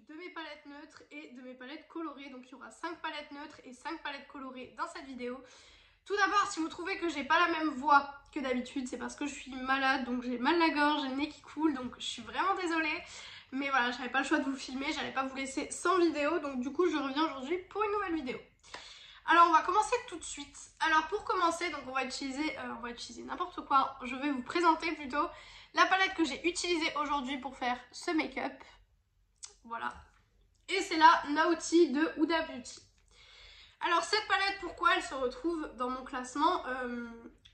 de mes palettes neutres et de mes palettes colorées. Donc il y aura 5 palettes neutres et 5 palettes colorées dans cette vidéo. Tout d'abord, si vous trouvez que j'ai pas la même voix que d'habitude, c'est parce que je suis malade, donc j'ai mal à la gorge, j'ai le nez qui coule, donc je suis vraiment désolée. Mais voilà, j'avais pas le choix de vous filmer, j'allais pas vous laisser sans vidéo, donc du coup je reviens aujourd'hui pour une nouvelle vidéo. Alors on va commencer tout de suite. Alors pour commencer, donc on va utiliser n'importe quoi. Je vais vous présenter plutôt la palette que j'ai utilisée aujourd'hui pour faire ce make-up. Voilà. Et c'est la Naughty de Huda Beauty. Alors cette palette, pourquoi elle se retrouve dans mon classement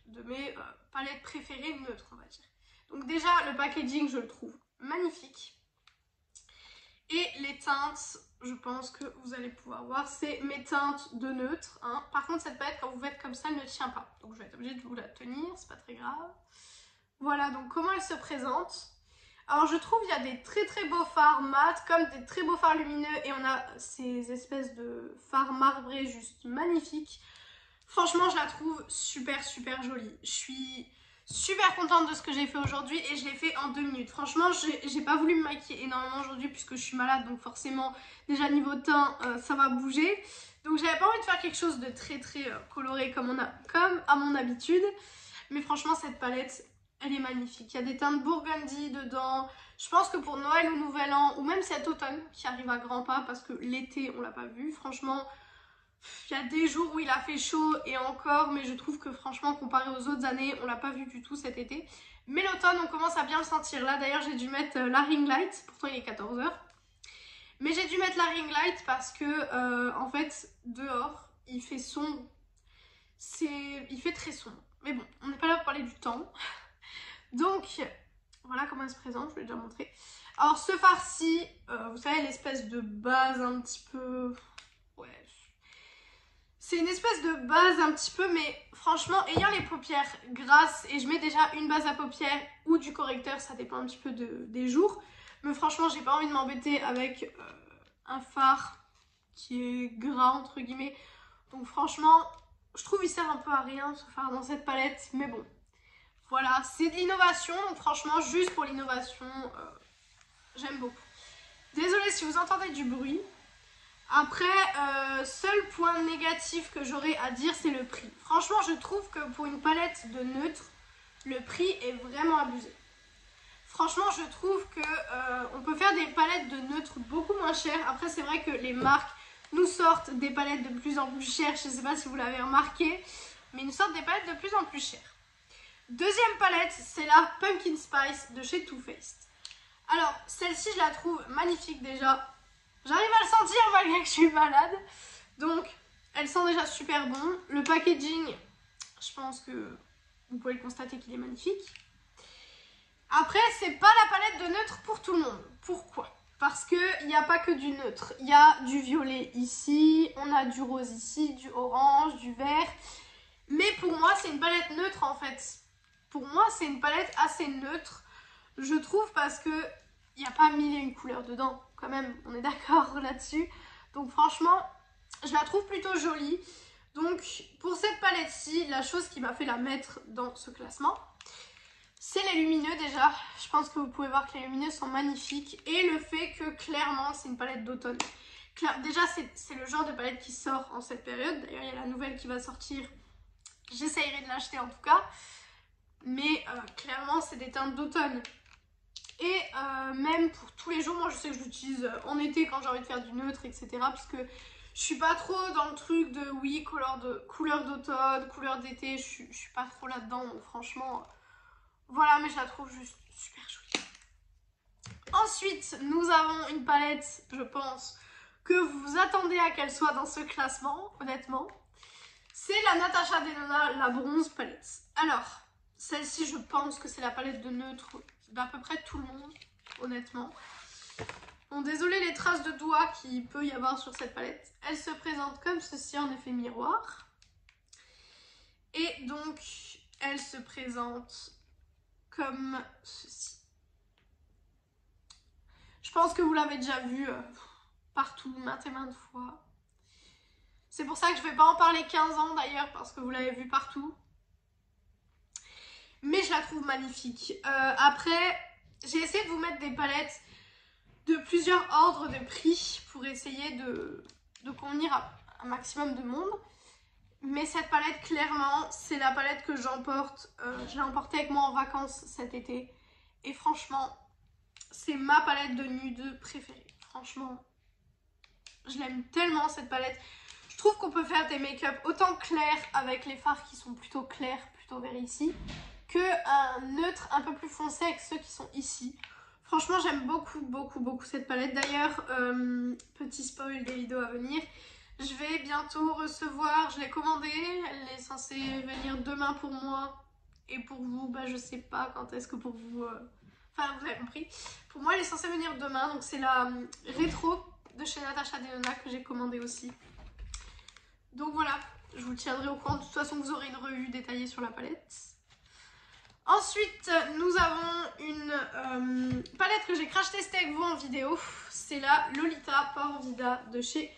de mes palettes préférées neutres, on va dire. Donc déjà le packaging je le trouve magnifique. Et les teintes, je pense que vous allez pouvoir voir, c'est mes teintes de neutre. Hein. Par contre cette palette quand vous faites comme ça elle ne tient pas. Donc je vais être obligée de vous la tenir, c'est pas très grave. Voilà donc comment elle se présente. Alors je trouve il y a des très beaux fards mat comme des très beaux fards lumineux et on a ces espèces de fards marbrés juste magnifiques. Franchement je la trouve super jolie. Je suis super contente de ce que j'ai fait aujourd'hui et je l'ai fait en 2 minutes. Franchement j'ai pas voulu me maquiller énormément aujourd'hui puisque je suis malade donc forcément déjà niveau teint ça va bouger. Donc j'avais pas envie de faire quelque chose de très coloré comme à mon habitude. Mais franchement cette palette elle est magnifique, il y a des teintes burgundy dedans. Je pense que pour Noël ou Nouvel An, ou même cet automne qui arrive à grands pas parce que l'été on l'a pas vu. Franchement, il y a des jours où il a fait chaud et encore, mais je trouve que franchement comparé aux autres années, on l'a pas vu du tout cet été. Mais l'automne on commence à bien le sentir. Là d'ailleurs j'ai dû mettre la ring light, pourtant il est 14 h. Mais j'ai dû mettre la ring light parce que en fait dehors il fait sombre. Il fait très sombre. Mais bon, on n'est pas là pour parler du temps. Donc, voilà comment elle se présente, je vous l'ai déjà montré. Alors ce fard-ci, vous savez l'espèce de base un petit peu... Ouais, c'est une espèce de base un petit peu, mais franchement, ayant les paupières grasses, et je mets déjà une base à paupières ou du correcteur, ça dépend un petit peu des jours. Mais franchement, j'ai pas envie de m'embêter avec un fard qui est gras, entre guillemets. Donc franchement, je trouve il sert un peu à rien ce fard dans cette palette, mais bon. Voilà, c'est de l'innovation, donc franchement, juste pour l'innovation, j'aime beaucoup. Désolée si vous entendez du bruit. Après, seul point négatif que j'aurais à dire, c'est le prix. Franchement, je trouve que pour une palette de neutre, le prix est vraiment abusé. Franchement, je trouve qu'on peut faire des palettes de neutre beaucoup moins chères. Après, c'est vrai que les marques nous sortent des palettes de plus en plus chères. Je ne sais pas si vous l'avez remarqué, mais ils nous sortent des palettes de plus en plus chères. Deuxième palette, c'est la Pumpkin Spice de chez Too Faced. Alors, celle-ci, je la trouve magnifique déjà. J'arrive à le sentir malgré que je suis malade. Donc, elle sent déjà super bon. Le packaging, je pense que vous pouvez le constater qu'il est magnifique. Après, c'est pas la palette de neutre pour tout le monde. Pourquoi ? Parce qu'il n'y a pas que du neutre. Il y a du violet ici, on a du rose ici, du orange, du vert. Mais pour moi, c'est une palette neutre en fait. Pour moi, c'est une palette assez neutre, je trouve, parce que il n'y a pas 1001 couleurs dedans, quand même, on est d'accord là-dessus. Donc franchement, je la trouve plutôt jolie. Donc pour cette palette-ci, la chose qui m'a fait la mettre dans ce classement, c'est les lumineux déjà. Je pense que vous pouvez voir que les lumineux sont magnifiques. Et le fait que clairement, c'est une palette d'automne. Déjà, c'est le genre de palette qui sort en cette période. D'ailleurs, il y a la nouvelle qui va sortir. J'essayerai de l'acheter en tout cas. Mais clairement c'est des teintes d'automne. Et même pour tous les jours, moi je sais que je l'utilise en été quand j'ai envie de faire du neutre, etc. Parce que je suis pas trop dans le truc de oui, couleur d'automne, couleur d'été. Je suis pas trop là-dedans. Donc franchement, voilà, mais je la trouve juste super jolie. Ensuite, nous avons une palette, je pense, que vous vous attendez à qu'elle soit dans ce classement, honnêtement. C'est la Natasha Denona, la bronze palette. Alors, celle-ci, je pense que c'est la palette de neutre d'à peu près tout le monde, honnêtement. Bon, désolé les traces de doigts qu'il peut y avoir sur cette palette. Elle se présente comme ceci en effet miroir. Et donc, elle se présente comme ceci. Je pense que vous l'avez déjà vue partout, maintes et maintes fois. C'est pour ça que je ne vais pas en parler 15 ans d'ailleurs, parce que vous l'avez vue partout. Mais je la trouve magnifique. Après, j'ai essayé de vous mettre des palettes de plusieurs ordres de prix pour essayer de convenir à un maximum de monde. Mais cette palette, clairement, c'est la palette que j'emporte. Je l'ai emportée avec moi en vacances cet été. Et franchement, c'est ma palette de nude préférée. Franchement, je l'aime tellement cette palette. Je trouve qu'on peut faire des make-up autant clairs avec les fards qui sont plutôt clairs, plutôt vers ici, qu'un neutre un peu plus foncé avec ceux qui sont ici. Franchement, j'aime beaucoup cette palette. D'ailleurs, petit spoil des vidéos à venir, je vais bientôt recevoir, je l'ai commandée, elle est censée venir demain pour moi. Et pour vous, bah, je sais pas quand est-ce que pour vous... Enfin, vous avez compris. Pour moi, elle est censée venir demain. Donc, c'est la rétro de chez Natasha Denona que j'ai commandée aussi. Donc voilà, je vous tiendrai au courant. De toute façon, vous aurez une revue détaillée sur la palette. Ensuite, nous avons une palette que j'ai crash testée avec vous en vidéo. C'est la Lolita Pore Vida de chez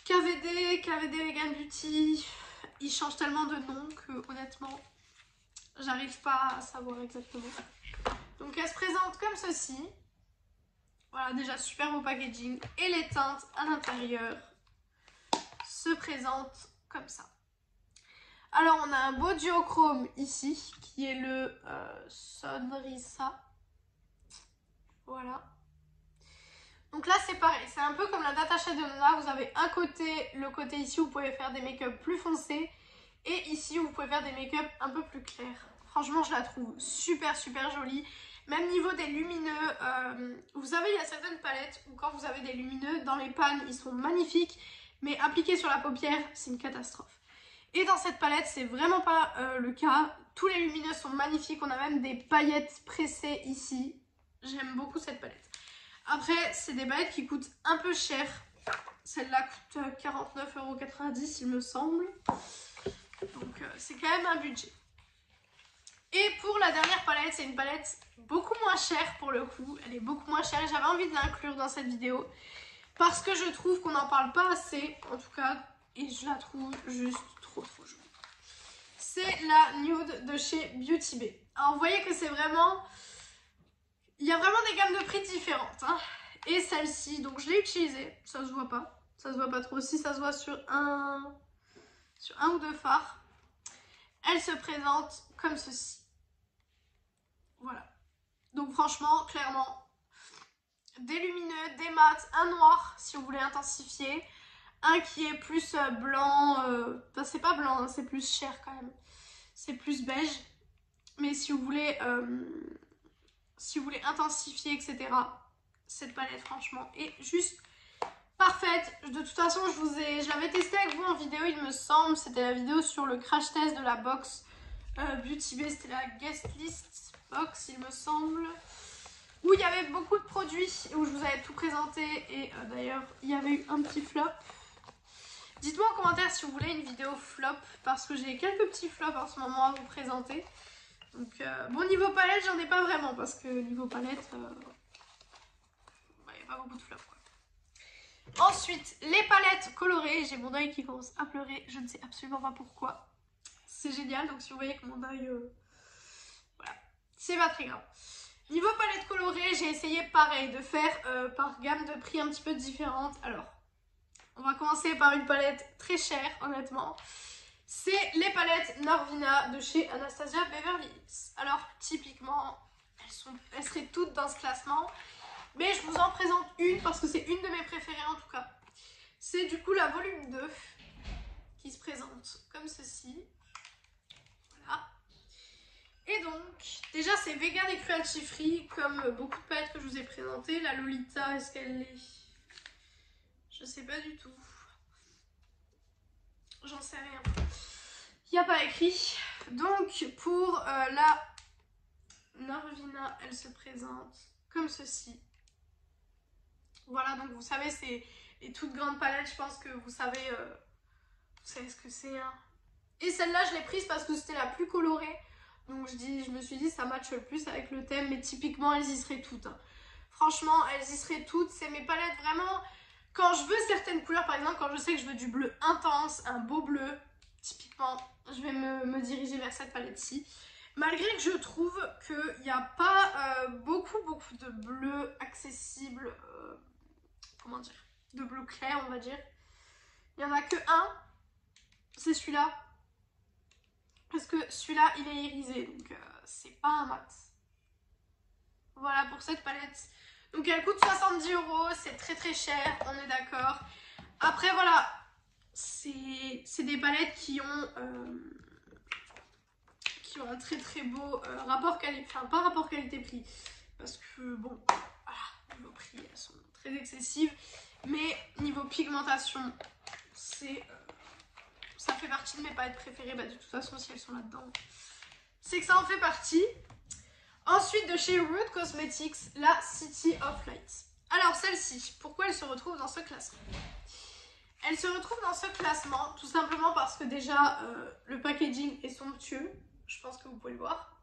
KVD Vegan Beauty. Ils changent tellement de noms que honnêtement, j'arrive pas à savoir exactement. Donc elle se présente comme ceci. Voilà, déjà super beau packaging. Et les teintes à l'intérieur se présentent comme ça. Alors on a un beau duochrome ici qui est le Sonrisa. Voilà. Donc là c'est pareil, c'est un peu comme la Natasha Denona. Vous avez un côté, le côté ici où vous pouvez faire des make-up plus foncés. Et ici où vous pouvez faire des make-up un peu plus clairs. Franchement je la trouve super jolie. Même niveau des lumineux, vous savez il y a certaines palettes où quand vous avez des lumineux dans les pannes ils sont magnifiques. Mais appliqués sur la paupière c'est une catastrophe. Et dans cette palette c'est vraiment pas le cas. Tous les lumineux sont magnifiques, on a même des paillettes pressées ici. J'aime beaucoup cette palette. Après c'est des palettes qui coûtent un peu cher. Celle-là coûte 49,90 € il me semble. Donc c'est quand même un budget. Et pour la dernière palette, c'est une palette beaucoup moins chère pour le coup. Elle est beaucoup moins chère et j'avais envie de l'inclure dans cette vidéo. Parce que je trouve qu'on n'en parle pas assez, en tout cas. Et je la trouve juste trop jolie. C'est la Nude de chez Beauty Bay. Alors vous voyez que c'est vraiment... Il y a vraiment des gammes de prix différentes. Hein. Et celle-ci, donc je l'ai utilisée. Ça se voit pas. Ça se voit pas trop. Si ça se voit sur un ou deux fards. Elle se présente comme ceci. Voilà. Donc franchement, clairement, des lumineux, des mats, un noir si vous voulez intensifier. Un qui est plus blanc, enfin c'est pas blanc, hein, c'est plus cher quand même. C'est plus beige. Mais si vous voulez intensifier, etc. Cette palette franchement est juste parfaite. De toute façon, je l'avais testé avec vous en vidéo, il me semble. C'était la vidéo sur le crash test de la box Beauty Bay. C'était la guest list box, il me semble. Où il y avait beaucoup de produits et où je vous avais tout présenté. Et d'ailleurs, il y avait eu un petit flop. Dites-moi en commentaire si vous voulez une vidéo flop. Parce que j'ai quelques petits flops en ce moment à vous présenter. Donc, bon, niveau palette, j'en ai pas vraiment. Parce que niveau palette, il n'y a pas beaucoup de flops. Ensuite, les palettes colorées. J'ai mon œil qui commence à pleurer. Je ne sais absolument pas pourquoi. C'est génial. Donc, si vous voyez que mon œil... voilà. C'est pas très grave. Niveau palette colorée, j'ai essayé pareil de faire par gamme de prix un petit peu différente. Alors, on va commencer par une palette très chère, honnêtement. C'est les palettes Norvina de chez Anastasia Beverly Hills. Alors, typiquement, elles seraient toutes dans ce classement. Mais je vous en présente une parce que c'est une de mes préférées en tout cas. C'est du coup la volume 2 qui se présente comme ceci. Voilà. Et donc, déjà c'est vegan et cruelty free comme beaucoup de palettes que je vous ai présentées. La Lolita, est-ce qu'elle l'est? Je sais pas du tout. J'en sais rien. Il n'y a pas écrit. Donc pour la Norvina, elle se présente comme ceci. Voilà, donc vous savez, c'est les toutes grandes palettes, je pense que vous savez ce que c'est. Hein. Et celle-là, je l'ai prise parce que c'était la plus colorée. Donc je me suis dit, ça matche le plus avec le thème, mais typiquement, elles y seraient toutes. Hein. Franchement, elles y seraient toutes. C'est mes palettes vraiment... Quand je veux certaines couleurs, par exemple, quand je sais que je veux du bleu intense, un beau bleu, typiquement, je vais me diriger vers cette palette-ci. Malgré que je trouve qu'il n'y a pas beaucoup de bleu accessible, comment dire, de bleu clair on va dire. Il n'y en a que un, c'est celui-là. Parce que celui-là il est irisé, donc c'est pas un mat. Voilà pour cette palette. Donc elle coûte 70 €, c'est très cher, on est d'accord. Après voilà, c'est des palettes qui ont un très beau rapport qualité, enfin pas rapport qualité-prix, parce que bon, voilà, niveau prix elles sont très excessives, mais niveau pigmentation, ça fait partie de mes palettes préférées, bah, de toute façon si elles sont là-dedans, c'est que ça en fait partie. Ensuite de chez Root Cosmetics, la City of Light. Alors celle-ci, pourquoi elle se retrouve dans ce classement? Elle se retrouve dans ce classement tout simplement parce que déjà le packaging est somptueux, je pense que vous pouvez le voir.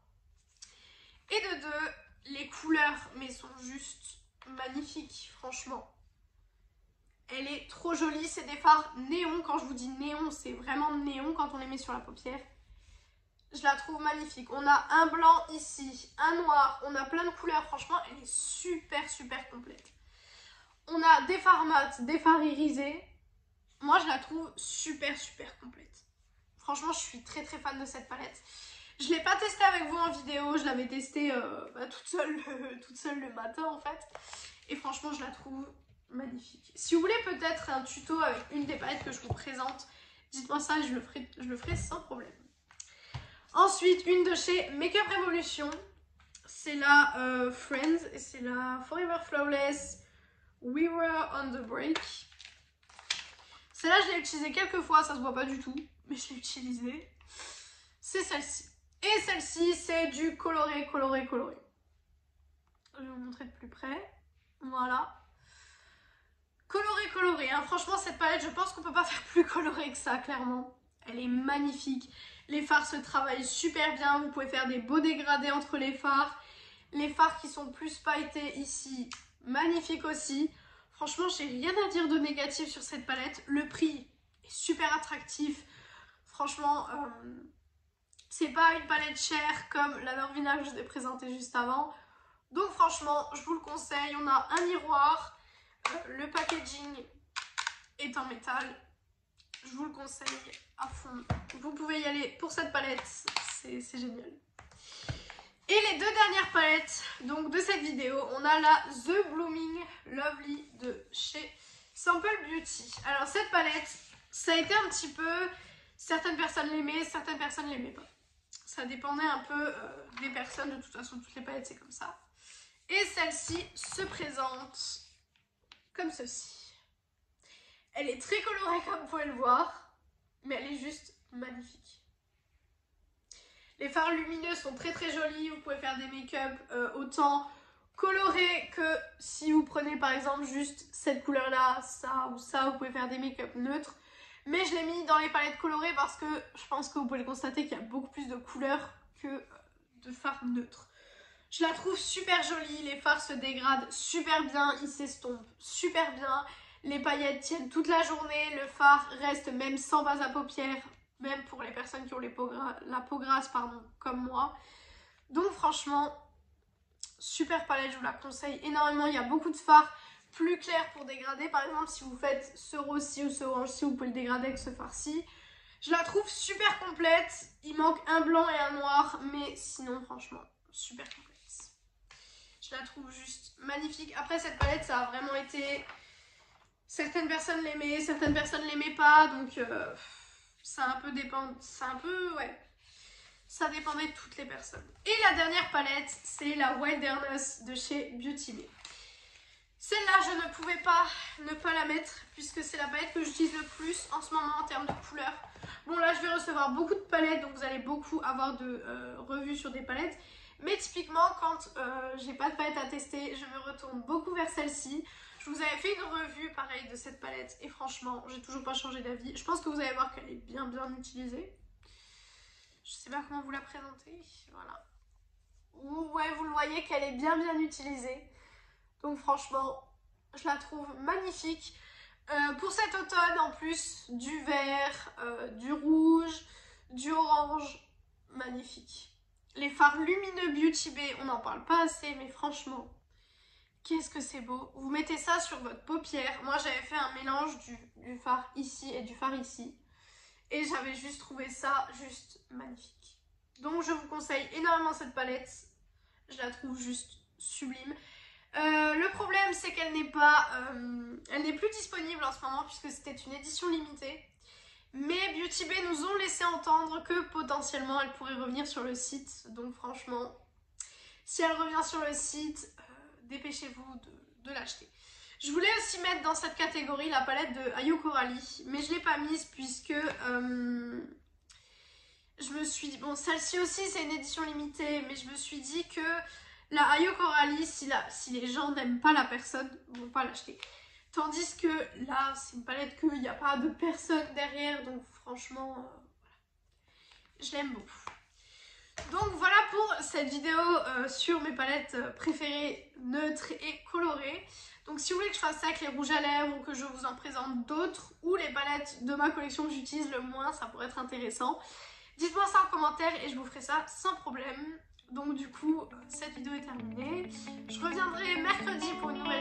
Et de deux, les couleurs mais sont juste magnifiques, franchement. Elle est trop jolie, c'est des fards néon. Quand je vous dis néon, c'est vraiment néon quand on les met sur la paupière. Je la trouve magnifique. On a un blanc ici, un noir, on a plein de couleurs. Franchement, elle est super complète. On a des fards mat, des fards irisés. Moi, je la trouve super complète. Franchement, je suis très fan de cette palette. Je ne l'ai pas testée avec vous en vidéo. Je l'avais testée toute seule le matin, en fait. Et franchement, je la trouve magnifique. Si vous voulez peut-être un tuto avec une des palettes que je vous présente, dites-moi ça et je le ferai sans problème. Ensuite, une de chez Makeup Revolution, c'est la Friends et c'est la Forever Flawless We Were on the Break. Celle-là, je l'ai utilisée quelques fois, ça se voit pas du tout, mais je l'ai utilisée. C'est celle-ci. Et celle-ci, c'est du coloré. Je vais vous montrer de plus près. Voilà. Coloré, hein. Franchement, cette palette, je pense qu'on peut pas faire plus coloré que ça, clairement. Elle est magnifique. Les fards se travaillent super bien. Vous pouvez faire des beaux dégradés entre les fards. Les fards qui sont plus pailletés ici, magnifique aussi. Franchement, j'ai rien à dire de négatif sur cette palette. Le prix est super attractif. Franchement, c'est pas une palette chère comme la Norvina que je vous ai présentée juste avant. Donc franchement, je vous le conseille. On a un miroir. Le packaging est en métal. Je vous le conseille à fond. Vous pouvez y aller pour cette palette, c'est génial. Et les deux dernières palettes donc de cette vidéo, on a la The Blooming Lovely de chez Sample Beauty. Alors cette palette, ça a été un petit peu... Certaines personnes l'aimaient, certaines personnes ne l'aimaient pas. Ça dépendait un peu des personnes, de toute façon toutes les palettes c'est comme ça. Et celle-ci se présente comme ceci. Elle est très colorée comme vous pouvez le voir, mais elle est juste magnifique. Les fards lumineux sont très jolis, vous pouvez faire des make-up autant colorés que si vous prenez par exemple juste cette couleur là, ça ou ça, vous pouvez faire des make-up neutres. Mais je l'ai mis dans les palettes colorées parce que je pense que vous pouvez le constater qu'il y a beaucoup plus de couleurs que de fards neutres. Je la trouve super jolie, les fards se dégradent super bien, ils s'estompent super bien. Les paillettes tiennent toute la journée, le fard reste même sans base à paupières, même pour les personnes qui ont la peau grasse, pardon, comme moi. Donc franchement, super palette, je vous la conseille énormément. Il y a beaucoup de fards plus clairs pour dégrader. Par exemple, si vous faites ce rose-ci ou ce orange-ci, vous pouvez le dégrader avec ce fard-ci. Je la trouve super complète. Il manque un blanc et un noir, mais sinon, franchement, super complète. Je la trouve juste magnifique. Après, cette palette, ça a vraiment été... Certaines personnes l'aimaient, certaines personnes l'aimaient pas, donc ça un peu dépend, ça dépendait de toutes les personnes. Et la dernière palette, c'est la Wilderness de chez Beauty Bay. Celle-là, je ne pouvais pas ne pas la mettre, puisque c'est la palette que j'utilise le plus en ce moment en termes de couleurs. Bon, là, je vais recevoir beaucoup de palettes, donc vous allez beaucoup avoir de revues sur des palettes. Mais typiquement, quand j'ai pas de palette à tester, je me retourne beaucoup vers celle-ci. Je vous avais fait une revue pareil de cette palette et franchement, j'ai toujours pas changé d'avis. Je pense que vous allez voir qu'elle est bien utilisée. Je sais pas comment vous la présenter, voilà. Ouais, vous le voyez qu'elle est bien utilisée. Donc franchement, je la trouve magnifique. Pour cet automne, en plus, du vert, du rouge, du orange, magnifique. Les fards lumineux Beauty Bay, on n'en parle pas assez, mais franchement, qu'est-ce que c'est beau. Vous mettez ça sur votre paupière. Moi, j'avais fait un mélange du fard ici et du fard ici. Et j'avais juste trouvé ça juste magnifique. Donc, je vous conseille énormément cette palette. Je la trouve juste sublime. Le problème, c'est qu'elle n'est pas... elle n'est plus disponible en ce moment puisque c'était une édition limitée. Mais Beauty Bay nous ont laissé entendre que potentiellement elle pourrait revenir sur le site. Donc franchement, si elle revient sur le site, dépêchez-vous de l'acheter. Je voulais aussi mettre dans cette catégorie la palette de Ayo Coralie, mais je ne l'ai pas mise puisque je me suis dit, bon celle-ci aussi c'est une édition limitée, mais je me suis dit que la Ayo Coralie, si les gens n'aiment pas la personne, ils ne vont pas l'acheter. Tandis que là, c'est une palette qu'il n'y a pas de personne derrière, donc franchement, voilà. Je l'aime beaucoup. Donc voilà pour cette vidéo sur mes palettes préférées neutres et colorées. Donc si vous voulez que je fasse ça avec les rouges à lèvres ou que je vous en présente d'autres, ou les palettes de ma collection que j'utilise le moins, ça pourrait être intéressant. Dites-moi ça en commentaire et je vous ferai ça sans problème. Donc du coup, cette vidéo est terminée. Je reviendrai mercredi pour une nouvelle